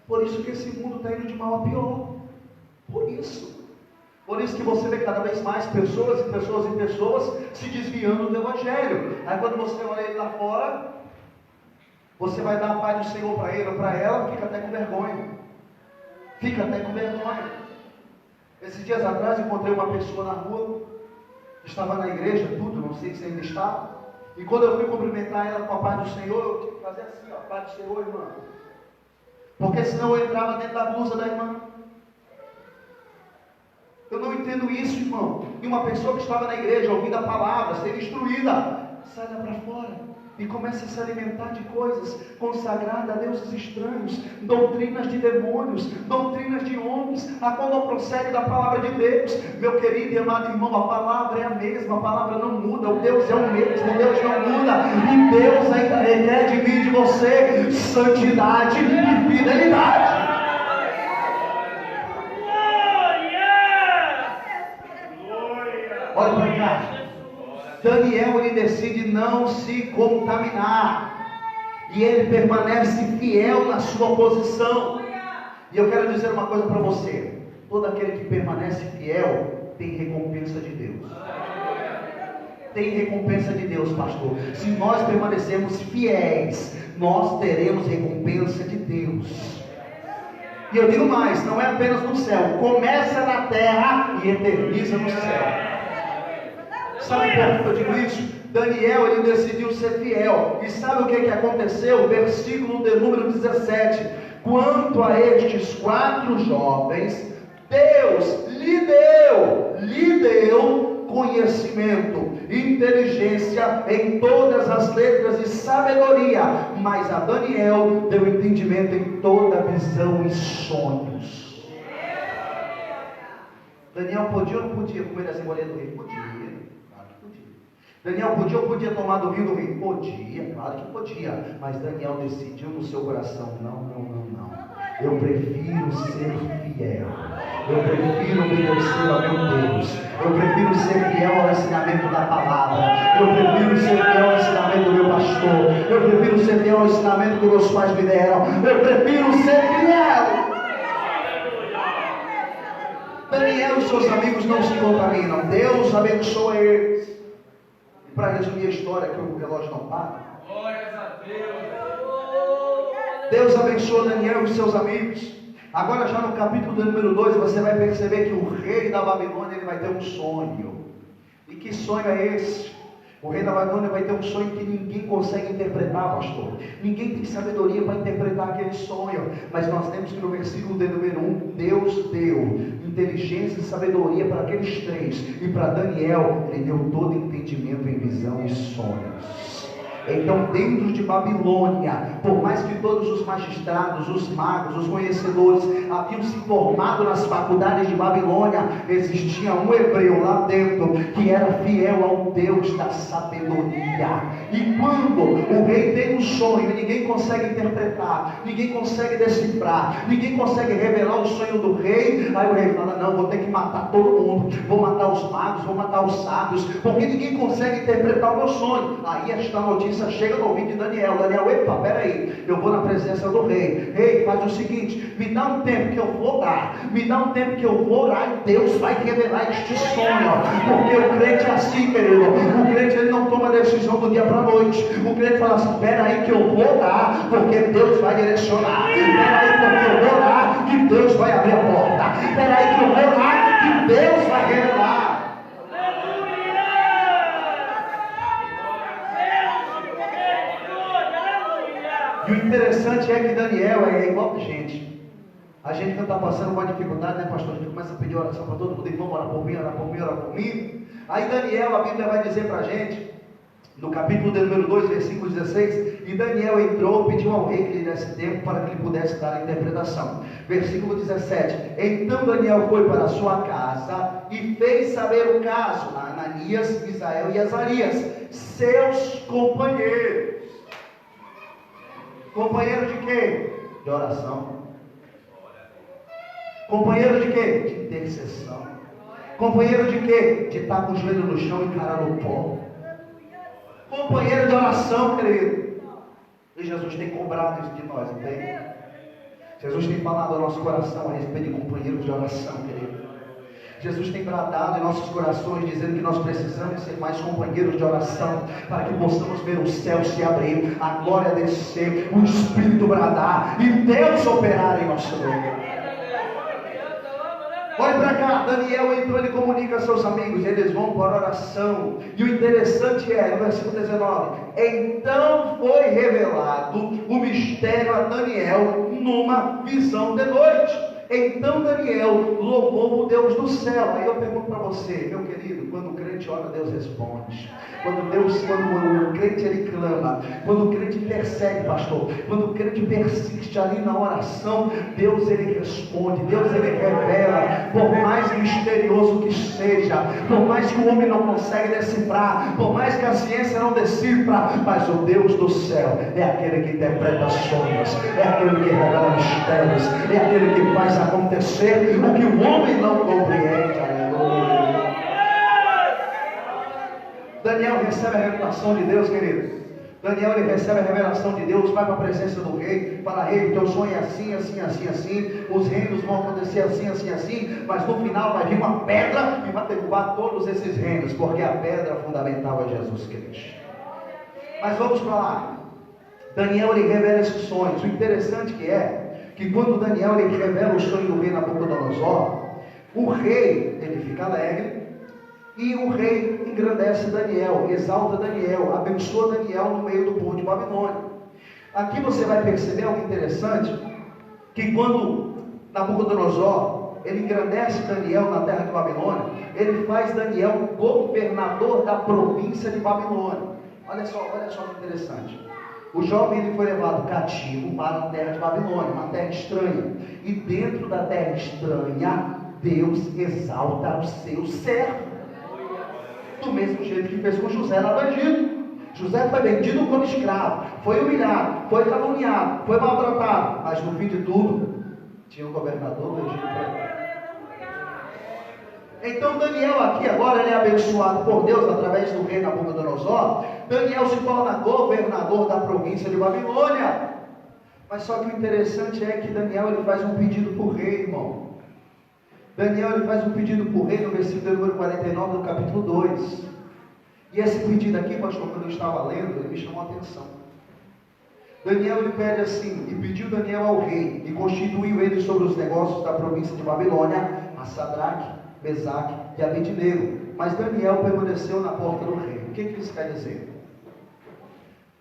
Por isso que esse mundo está indo de mal a pior. Por isso que você vê cada vez mais pessoas e pessoas e pessoas se desviando do Evangelho. Aí quando você olha ele lá fora, você vai dar a paz do Senhor para ele ou para ela, fica até com vergonha. Fica até com vergonha. Esses dias atrás encontrei uma pessoa na rua, estava na igreja, tudo, não sei se ainda está. E quando eu fui cumprimentar ela com a paz do Senhor, eu tive que fazer assim, ó, paz do Senhor, irmã. Porque senão eu entrava dentro da blusa da irmã. Eu não entendo isso, irmão. E uma pessoa que estava na igreja, ouvindo a palavra, sendo instruída, sai lá para fora e começa a se alimentar de coisas consagradas a deuses estranhos, doutrinas de demônios, doutrinas de homens, a qual não procede da palavra de Deus. Meu querido e amado irmão, a palavra é a mesma, a palavra não muda, o Deus é o mesmo, Deus não muda, e Deus ainda requer de mim e de você santidade e fidelidade. Olha para cá. Daniel, ele decide não se contaminar, e ele permanece fiel na sua posição. E eu quero dizer uma coisa para você: todo aquele que permanece fiel tem recompensa de Deus. Tem recompensa de Deus, pastor. Se nós permanecermos fiéis, nós teremos recompensa de Deus. E eu digo mais, não é apenas no céu, começa na terra e eterniza no céu. Sabe por que eu digo isso? Daniel, ele decidiu ser fiel. E sabe o que aconteceu? Versículo de número 17. Quanto a estes 4 jovens, Deus lhe deu conhecimento, inteligência em todas as letras e sabedoria. Mas a Daniel deu entendimento em toda visão e sonhos. Daniel podia ou não podia comer da cebolinha do rei? Podia. Daniel podia ou podia tomar do vinho do rei? Podia, claro que podia. Mas Daniel decidiu no seu coração: não. Eu prefiro ser fiel. Eu prefiro obedecer ao meu Deus. Eu prefiro ser fiel ao ensinamento da palavra. Eu prefiro ser fiel ao ensinamento do meu pastor. Eu prefiro ser fiel ao ensinamento que meus pais me deram. Eu prefiro ser fiel. Daniel e seus amigos não se contaminam. Deus abençoa eles. E para resumir a história, que o relógio não para. Glórias a Deus. Deus abençoa Daniel e seus amigos. Agora já no capítulo número 2, você vai perceber que o rei da Babilônia ele vai ter um sonho. E que sonho é esse? O rei da Babilônia vai ter um sonho que ninguém consegue interpretar, pastor. Ninguém tem sabedoria para interpretar aquele sonho. Mas nós temos que no versículo de número 1, Deus deu inteligência e sabedoria para aqueles três. E para Daniel, ele deu todo entendimento em visão e sonhos. Então, dentro de Babilônia, por mais que todos os magistrados, os magos, os conhecedores haviam se formado nas faculdades de Babilônia, existia um hebreu lá dentro que era fiel ao Deus da sabedoria. E quando o rei tem um sonho e ninguém consegue interpretar, ninguém consegue decifrar, ninguém consegue revelar o sonho do rei, aí o rei fala: não, vou ter que matar todo mundo, vou matar os magos, vou matar os sábios, porque ninguém consegue interpretar o meu sonho. Aí esta notícia chega no ouvido de Daniel. Daniel, epa, peraí, eu vou na presença do rei. Rei, faz o seguinte, me dá um tempo que eu vou orar, me dá um tempo que eu vou orar e Deus vai revelar este sonho. Porque o crente é assim, querido, o crente ele não toma decisão do dia para a noite. O crente fala assim: peraí que eu vou orar, porque Deus vai direcionar. Peraí porque eu vou orar, que Deus vai abrir a porta. Peraí que eu vou orar, que Deus vai revelar. E o interessante é que Daniel é igual a gente. A gente não está passando uma dificuldade, né, pastor? A gente começa a pedir oração para todo mundo. Irmão, ora por mim, ora por mim, ora por mim. Aí Daniel, a Bíblia vai dizer para a gente, no capítulo de número 2, versículo 16, e Daniel entrou e pediu ao rei que lhe desse tempo para que ele pudesse dar a interpretação. Versículo 17, então Daniel foi para a sua casa e fez saber o caso a Ananias, Misael e Azarias, seus companheiros. Companheiro de quê? De oração. Companheiro de quê? De intercessão. Companheiro de quê? De estar com o joelho no chão e cara no pó. Companheiro de oração, querido. E Jesus tem cobrado isso de nós, não tem? Jesus tem falado ao nosso coração a respeito de companheiros de oração, querido. Jesus tem bradado em nossos corações, dizendo que nós precisamos ser mais companheiros de oração, para que possamos ver o céu se abrir, a glória descer, o Espírito bradar e Deus operar em nosso meio. Olha para cá, Daniel entrou, ele comunica a seus amigos, eles vão para a oração. E o interessante é, no versículo 19, então foi revelado o mistério a Daniel numa visão de noite. Então Daniel louvou o Deus do céu. Aí eu pergunto para você, meu querido, quando o crente ora, Deus responde. Quando o crente ele clama, quando o crente persegue, pastor, quando o crente persiste ali na oração, Deus ele responde, Deus ele revela, por mais misterioso que seja, por mais que o homem não consegue decifrar, por mais que a ciência não decifra, mas o Deus do céu é aquele que interpreta sonhos, é aquele que revela mistérios, é aquele que faz acontecer o que o homem não compreende. Aleluia. Daniel recebe a revelação de Deus, querido. Daniel ele recebe a revelação de Deus, vai para a presença do rei, fala: rei, o teu sonho é assim, assim, assim, assim, os reinos vão acontecer assim, assim, assim, mas no final vai vir uma pedra e vai derrubar todos esses reinos, porque a pedra fundamental é Jesus Cristo. Mas vamos para lá. Daniel ele revela esses sonhos. O interessante que quando Daniel ele revela o sonho do rei Nabucodonosor, o rei ele fica alegre e o rei engrandece Daniel, exalta Daniel, abençoa Daniel no meio do povo de Babilônia. Aqui você vai perceber algo interessante, que quando Nabucodonosor ele engrandece Daniel na terra de Babilônia, ele faz Daniel governador da província de Babilônia. Olha só que interessante. O jovem ele foi levado cativo para a terra de Babilônia, uma terra estranha. E dentro da terra estranha, Deus exalta os seus servos. Do mesmo jeito que fez com José lá no Egito. José foi vendido como escravo, foi humilhado, foi caluniado, foi maltratado. Mas no fim de tudo, tinha o governador do Egito. Então Daniel aqui agora ele é abençoado por Deus através do rei Nabucodonosor. Daniel se torna governador da província de Babilônia. Mas só que o interessante é que Daniel ele faz um pedido para o rei, irmão. Daniel ele faz um pedido para o rei no versículo número 49 do capítulo 2. E esse pedido aqui, pastor, quando eu estava lendo, ele me chamou a atenção. Daniel ele pede assim, e pediu Daniel ao rei, e constituiu ele sobre os negócios da província de Babilônia, a Sadraque, Mesaque e Abednego. Mas Daniel permaneceu na porta do rei. O que isso quer dizer?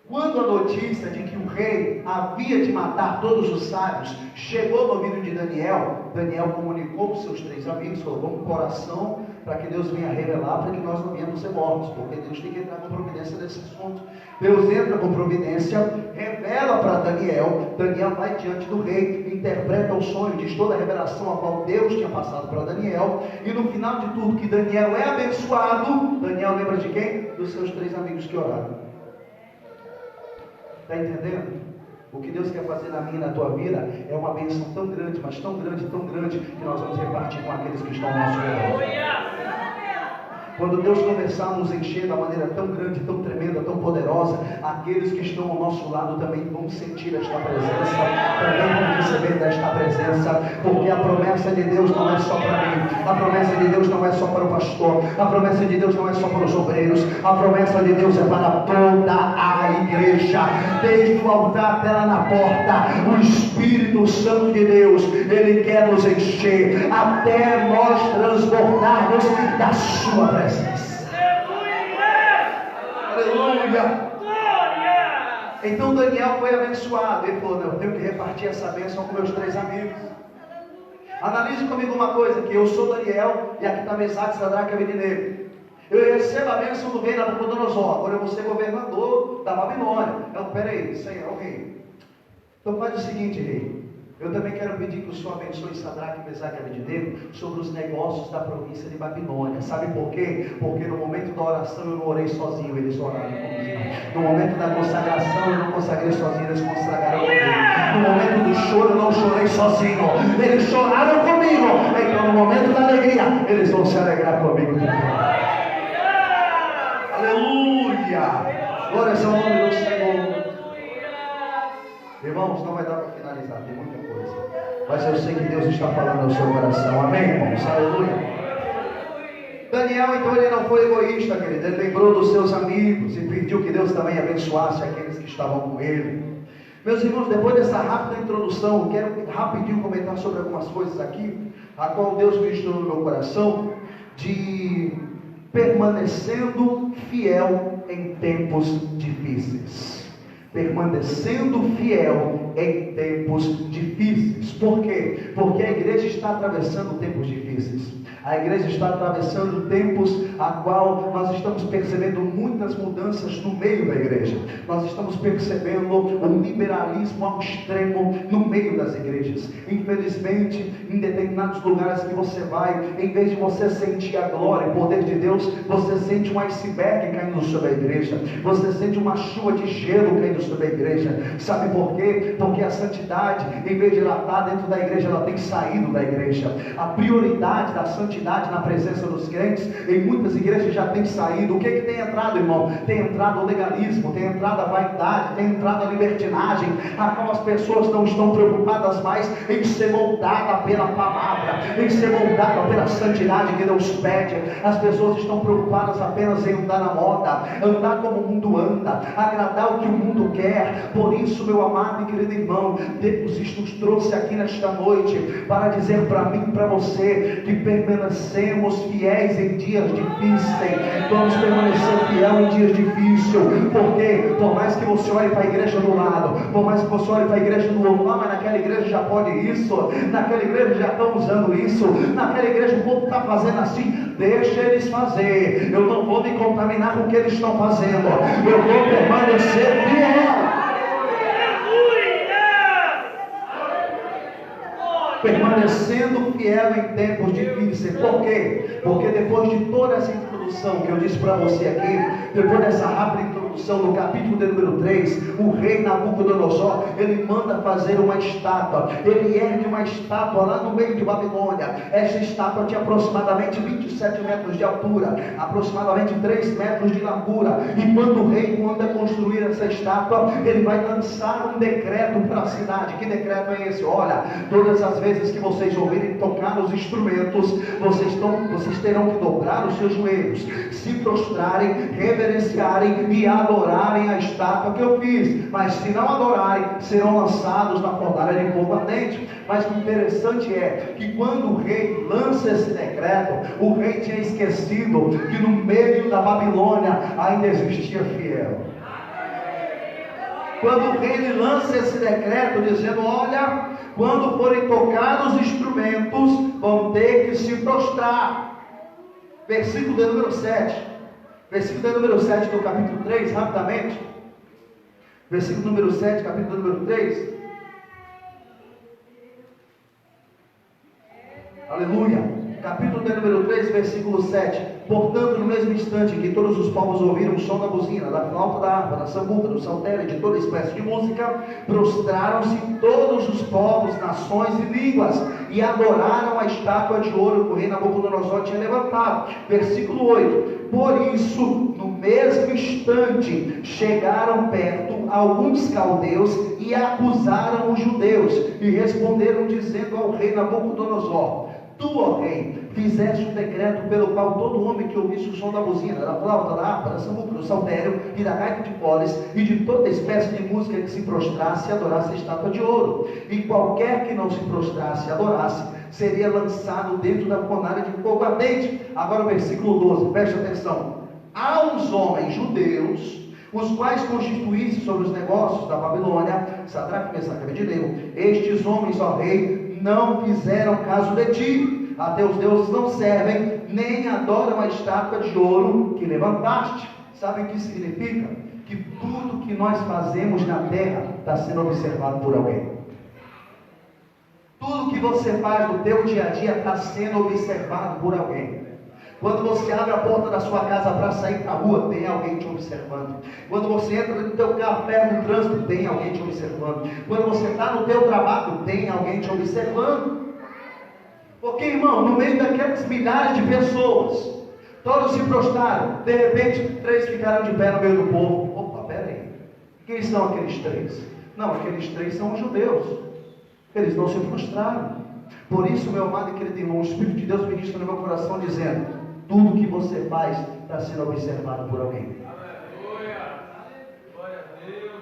Quando a notícia de que o rei havia de matar todos os sábios chegou no ouvido de Daniel, Daniel comunicou com seus 3 amigos, falou: vamos para oração para que Deus venha revelar, para que nós não venhamos ser mortos, porque Deus tem que entrar com providência nesse assunto. Deus entra com providência, revela para Daniel. Daniel vai diante do rei, interpreta o sonho, diz toda a revelação a qual Deus tinha passado para Daniel, e no final de tudo que Daniel é abençoado, Daniel lembra de quem? Dos seus 3 amigos que oraram. Está entendendo? O que Deus quer fazer na minha e na tua vida é uma bênção tão grande, mas tão grande, que nós vamos repartir com aqueles que estão ao nosso redor. Quando Deus começar a nos encher da maneira tão grande, tão tremenda, tão poderosa, aqueles que estão ao nosso lado também vão sentir esta presença, também vão receber desta presença, porque a promessa de Deus não é só para mim, a promessa de Deus não é só para o pastor, a promessa de Deus não é só para os obreiros, a promessa de Deus é para toda a igreja, desde o altar até lá na porta. O Espírito Santo de Deus, Ele quer nos encher até nós transbordarmos da sua presença. Aleluia! Então Daniel foi abençoado. Ele falou: eu tenho que repartir essa bênção com meus 3 amigos. Analise comigo uma coisa, que eu sou Daniel e aqui está Mesaque, Sadraque e Abednego. Eu recebo a bênção do rei Nabucodonosor, agora eu vou ser governador da Babilônia. Então, peraí, isso aí é o rei. Então faz o seguinte, rei. Eu também quero pedir que o Senhor abençoe Sadraque, Mesaque e Abednego sobre os negócios da província de Babilônia. Sabe por quê? Porque no momento da oração eu não orei sozinho, eles oraram comigo. No momento da consagração eu não consagrei sozinho, eles consagraram comigo. No momento do choro eu não chorei sozinho, eles choraram comigo. Então no momento da alegria eles vão se alegrar comigo também. Aleluia! Glória ao nome do Senhor. Irmãos, não vai dar para finalizar, tem muita coisa, mas eu sei que Deus está falando ao seu coração. Amém, irmãos? Aleluia. Daniel, então, ele não foi egoísta, querido. Ele lembrou dos seus amigos e pediu que Deus também abençoasse aqueles que estavam com ele. Meus irmãos, depois dessa rápida introdução, quero rapidinho comentar sobre algumas coisas aqui, a qual Deus ministrou no meu coração, de permanecendo fiel em tempos difíceis. Permanecendo fiel em tempos difíceis. Por quê? Porque a igreja está atravessando tempos difíceis. A igreja está atravessando tempos a qual nós estamos percebendo muitas mudanças no meio da igreja. Nós estamos percebendo um liberalismo ao extremo no meio das igrejas. Infelizmente, em determinados lugares que você vai, em vez de você sentir a glória e o poder de Deus, você sente um iceberg caindo sobre a igreja. Você sente uma chuva de gelo caindo sobre a igreja. Sabe por quê? Porque a santidade, em vez de ela estar dentro da igreja, ela tem saído da igreja. A prioridade da santidade na presença dos crentes, em muitas igrejas já tem saído. O que tem entrado, irmão? Tem entrado o legalismo, tem entrado a vaidade, tem entrado a libertinagem, a qual as pessoas não estão preocupadas mais em ser moldada pela palavra, em ser moldada pela santidade que Deus pede. As pessoas estão preocupadas apenas em andar na moda, andar como o mundo anda, agradar o que o mundo quer. Por isso, meu amado e querido irmão, Deus nos trouxe aqui nesta noite para dizer para mim e para você que permanecemos fiéis em dias difíceis. Vamos permanecer fiel em dias difíceis. Porque por mais que você olhe para a igreja do lado, por mais que você olhe para a igreja do outro, mas naquela igreja já pode isso, naquela igreja já estão usando isso, naquela igreja o povo está fazendo assim. Deixa eles fazer. Eu não vou me contaminar com o que eles estão fazendo. Eu vou permanecer fiel. Permanecendo fiel em tempos difíceis. Por quê? Porque depois de toda essa introdução que eu disse para você aqui, depois dessa rápida introdução introdução, no capítulo de número 3, o rei Nabucodonosor, ele manda fazer uma estátua. Ele ergue uma estátua lá no meio de Babilônia. Essa estátua tinha aproximadamente 27 metros de altura, aproximadamente 3 metros de largura. E quando o rei manda construir essa estátua, ele vai lançar um decreto para a cidade. Que decreto é esse? Olha, todas as vezes que vocês ouvirem tocar os instrumentos, vocês terão que dobrar os seus joelhos, se prostrarem, reverenciarem e adorarem a estátua que eu fiz. Mas se não adorarem, serão lançados na fornalha de fogo ardente. Mas o interessante é que quando o rei lança esse decreto, o rei tinha esquecido que no meio da Babilônia ainda existia fiel. Quando o rei lança esse decreto dizendo: olha, quando forem tocar os instrumentos, vão ter que se prostrar. Versículo de número 7. Versículo de número 7 do capítulo 3, rapidamente. Versículo número 7, capítulo número 3. Aleluia. Capítulo de número 3, versículo 7. Portanto, no mesmo instante que todos os povos ouviram o som da buzina, da flauta, da harpa, da sambuca, do saltério, de toda espécie de música, prostraram-se todos os povos, nações e línguas, e adoraram a estátua de ouro que o rei Nabucodonosor tinha levantado. Versículo 8. Por isso, no mesmo instante, chegaram perto alguns caldeus e acusaram os judeus, e responderam dizendo ao rei Nabucodonosor: tu, ó rei, fizeste um decreto pelo qual todo homem que ouvisse o som da buzina, da flauta, da harpa, da sambuca, do saltério e da gaita de foles e de toda espécie de música que se prostrasse e adorasse a estátua de ouro. E qualquer que não se prostrasse e adorasse, seria lançado dentro da fornalha de fogo ardente. Agora o versículo 12, preste atenção. Há uns homens judeus, os quais constituíssem sobre os negócios da Babilônia, Sadraque, Mesaque e Abednego. Estes homens, ó rei, não fizeram caso de ti. A teus deuses não servem, nem adoram a estátua de ouro que levantaste. Sabe o que significa? Que tudo que nós fazemos na terra está sendo observado por alguém. Tudo que você faz no teu dia a dia está sendo observado por alguém. Quando você abre a porta da sua casa para sair para a rua, tem alguém te observando. Quando você entra no teu carro, pega no trânsito, tem alguém te observando. Quando você está no teu trabalho, tem alguém te observando. Porque, irmão, no meio daquelas milhares de pessoas, todos se prostraram. De repente, 3 ficaram de pé no meio do povo. Opa, pera aí. Quem são aqueles 3? Não, aqueles 3 são os judeus. Eles não se prostraram. Por isso, meu amado e querido irmão, o Espírito de Deus ministra no meu coração dizendo: tudo que você faz está sendo observado por alguém.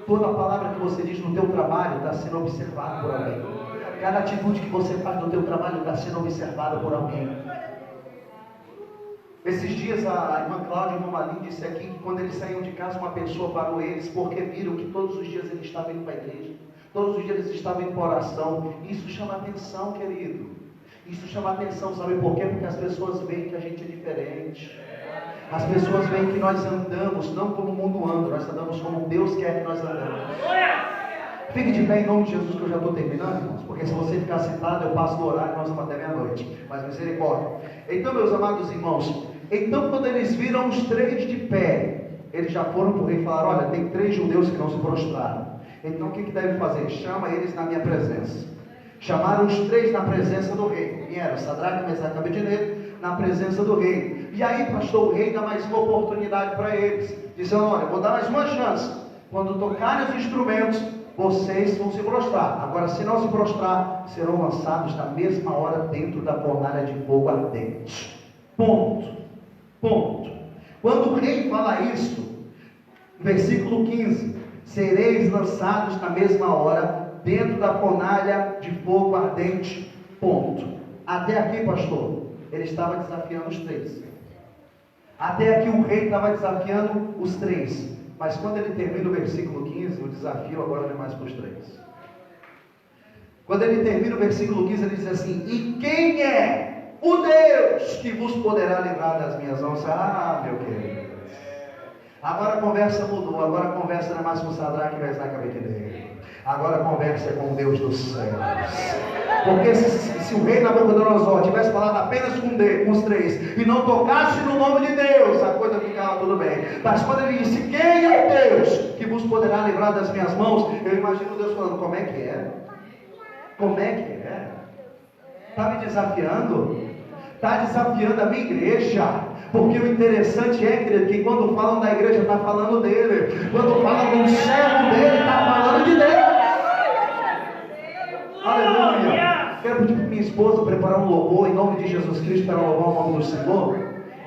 Toda a palavra que você diz no teu trabalho está sendo observada por alguém. Cada atitude que você faz no teu trabalho está sendo observada por alguém. Esses dias a irmã Cláudia e a irmã Malim disse aqui que quando eles saíam de casa, uma pessoa parou eles, porque viram que todos os dias eles estavam indo para a igreja. Todos os dias eles estavam indo para a oração. Isso chama atenção, querido. Isso chama atenção, sabe por quê? Porque as pessoas veem que a gente é diferente. As pessoas veem que nós andamos não como o mundo anda, nós andamos como Deus quer que nós andamos. Fique de pé em nome de Jesus, que eu já estou terminando, irmãos, porque se você ficar sentado, eu passo do horário, nós vamos até meia-noite. Mas misericórdia. Então, meus amados irmãos, então quando eles viram os 3 de pé, eles já foram para o rei e falaram: olha, tem 3 judeus que não se prostraram. Então o que deve fazer? Chama eles na minha presença. Chamaram os 3 na presença do rei. Vieram Sadraque, Mesaque e Abednego na presença do rei. E aí, pastor, o rei dá mais uma oportunidade para eles, dizendo: olha, vou dar mais uma chance. Quando tocarem os instrumentos, vocês vão se prostrar. Agora, se não se prostrar, serão lançados na mesma hora dentro da fornalha de fogo ardente. Ponto. Quando o rei fala isso, versículo 15: sereis lançados na mesma hora dentro da fornalha de fogo ardente. Ponto. Até aqui, pastor, ele estava desafiando os 3. Até aqui o rei estava desafiando os 3. Mas quando ele termina o versículo 15, o desafio agora não é mais para os 3. Quando ele termina o versículo 15, ele diz assim: e quem é o Deus que vos poderá livrar das minhas mãos? Ah, meu querido, agora a conversa mudou. Agora a conversa não é mais com Sadraque, Mesaque e Abednego. Agora a conversa é com o Deus dos céus. Porque se o rei Nabucodonosor tivesse falado apenas com os 3 e não tocasse no nome de Deus, a coisa ficava legal, tudo bem. Mas quando ele disse, quem é Deus que vos poderá livrar das minhas mãos? Eu imagino Deus falando, como é que é? Como é que é? Está me desafiando? Está desafiando a minha igreja. Porque o interessante é, querido, que quando falam da igreja, está falando dele. Quando falam do servo dele, está falando de Deus. Aleluia. Quero pedir para minha esposa preparar um louvor em nome de Jesus Cristo para louvar o nome do Senhor.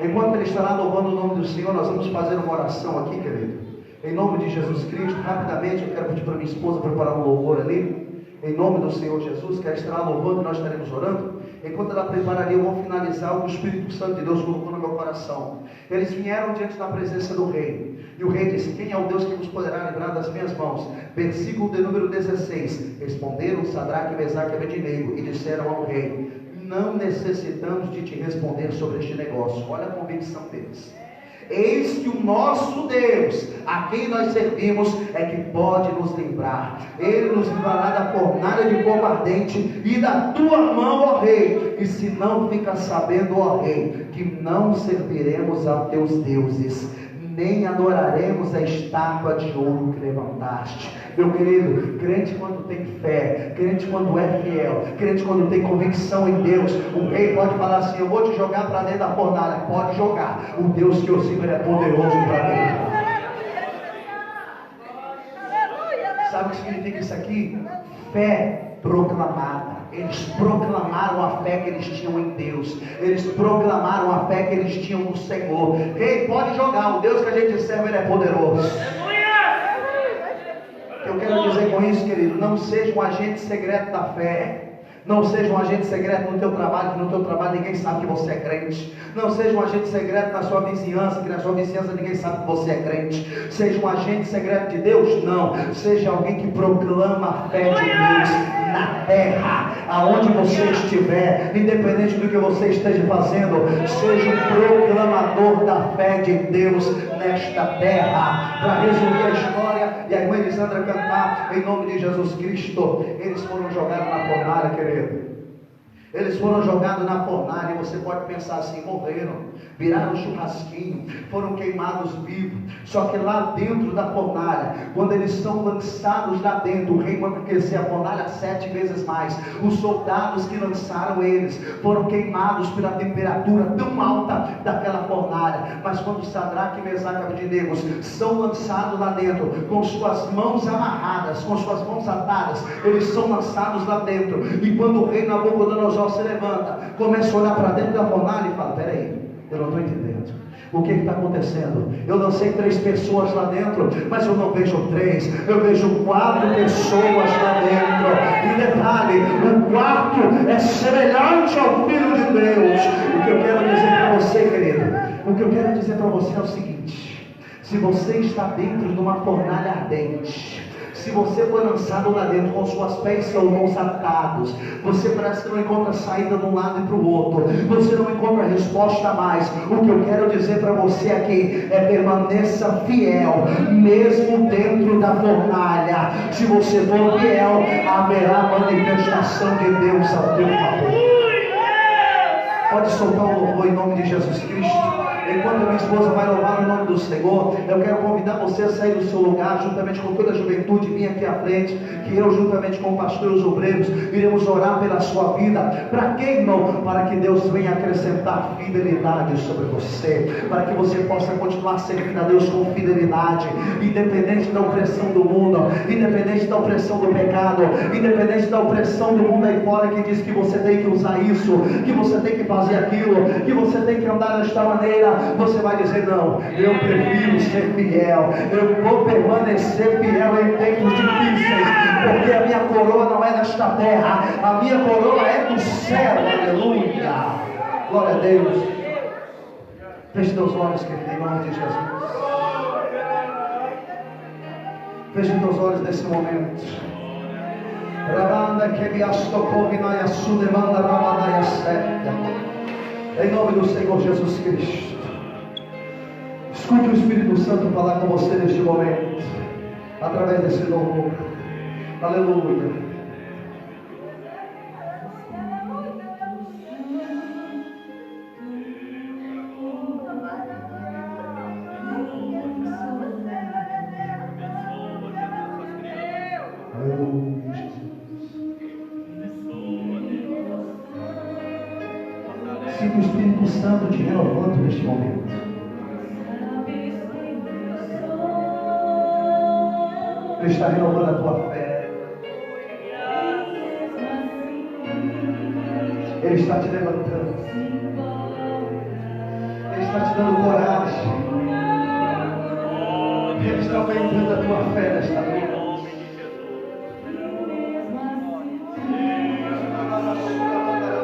Enquanto ele estará louvando o nome do Senhor, nós vamos fazer uma oração aqui, querido. Em nome de Jesus Cristo, rapidamente eu quero pedir para minha esposa preparar um louvor ali. Em nome do Senhor Jesus, que ela estará louvando e nós estaremos orando. Enquanto ela prepara ali, eu vou finalizar o que o Espírito Santo de Deus colocou no meu coração. Eles vieram diante da presença do rei. E o rei disse, quem é o Deus que nos poderá livrar das minhas mãos? Versículo de número 16. Responderam Sadraque, Mesaque e Abednego e disseram ao rei, não necessitamos de te responder sobre este negócio. Olha a convicção deles. Eis que o nosso Deus, a quem nós servimos, é que pode nos livrar. Ele nos livrará da fornalha de fogo ardente e da tua mão, ó rei. E se não fica sabendo, ó rei, que não serviremos a teus deuses, nem adoraremos a estátua de ouro que levantaste. Meu querido, crente quando tem fé, crente quando é fiel, crente quando tem convicção em Deus, o rei pode falar assim, eu vou te jogar para dentro da fornalha. Pode jogar, o Deus que eu sirvo é poderoso para mim. Sabe o que significa isso aqui? Fé proclamada. Eles proclamaram a fé que eles tinham em Deus. Eles proclamaram a fé que eles tinham no Senhor. Rei, pode jogar, o Deus que a gente serve, ele é poderoso. Eu quero dizer com isso, querido, não seja um agente secreto da fé. Não seja um agente secreto no teu trabalho, que no teu trabalho ninguém sabe que você é crente. Não seja um agente secreto na sua vizinhança, que na sua vizinhança ninguém sabe que você é crente. Seja um agente secreto de Deus? Não. Seja alguém que proclama a fé de Deus na terra, aonde você estiver, independente do que você esteja fazendo. Seja um proclamador da fé de Deus nesta terra. Para resumir a história e a irmã Elisandra cantar em nome de Jesus Cristo, eles foram jogados na fornalha, querido. Eles foram jogados na fornalha. E você pode pensar assim, morreram, viraram churrasquinho, foram queimados vivos. Só que lá dentro da fornalha, quando eles são lançados lá dentro, o rei manda aquecer a fornalha 7 vezes mais. Os soldados que lançaram eles foram queimados pela temperatura tão alta daquela fornalha. Mas quando Sadraque, Mesaque e Abednego são lançados lá dentro, com suas mãos amarradas, com suas mãos atadas, eles são lançados lá dentro. E quando o rei Nabucodonosor se levanta, começa a olhar para dentro da fornalha e fala, peraí, eu não estou entendendo o que está acontecendo. Eu lancei 3 pessoas lá dentro, mas eu não vejo 3, eu vejo 4 pessoas lá dentro. E detalhe, o quarto é semelhante ao Filho de Deus. O que eu quero dizer para você, querido, o que eu quero dizer para você é o seguinte: se você está dentro de uma fornalha ardente, se você foi lançado lá dentro com suas pés e seus mãos atados, você parece que não encontra saída de um lado e para o outro, você não encontra resposta mais. O que eu quero dizer para você aqui é: permaneça fiel, mesmo dentro da fornalha. Se você for fiel, haverá manifestação de Deus ao teu favor. Pode soltar o louvor em nome de Jesus Cristo. Enquanto a minha esposa vai louvar o nome do Senhor, eu quero convidar você a sair do seu lugar, juntamente com toda a juventude, vir aqui à frente, que eu, juntamente com o pastor e os obreiros, iremos orar pela sua vida. Para quê, irmão? Para que Deus venha acrescentar fidelidade sobre você, para que você possa continuar servindo a Deus com fidelidade, independente da opressão do mundo, independente da opressão do pecado, independente da opressão do mundo aí fora, que diz que você tem que usar isso, que você tem que fazer aquilo, que você tem que andar desta maneira. Você vai dizer: não, eu prefiro ser fiel, eu vou permanecer fiel em tempos difíceis, porque a minha coroa não é desta terra, a minha coroa é do céu. Aleluia, glória a Deus. Feche teus olhos, querido, em nome de Jesus. Feche teus olhos nesse momento. Em nome do Senhor Jesus Cristo, escute o Espírito Santo falar com você neste momento, através desse louvor. Aleluia. Sinta o Espírito Santo te renovando neste momento. Ele está renovando a tua fé. Ele está te levantando. Ele está te dando coragem. Ele está aumentando a tua fé nesta noite.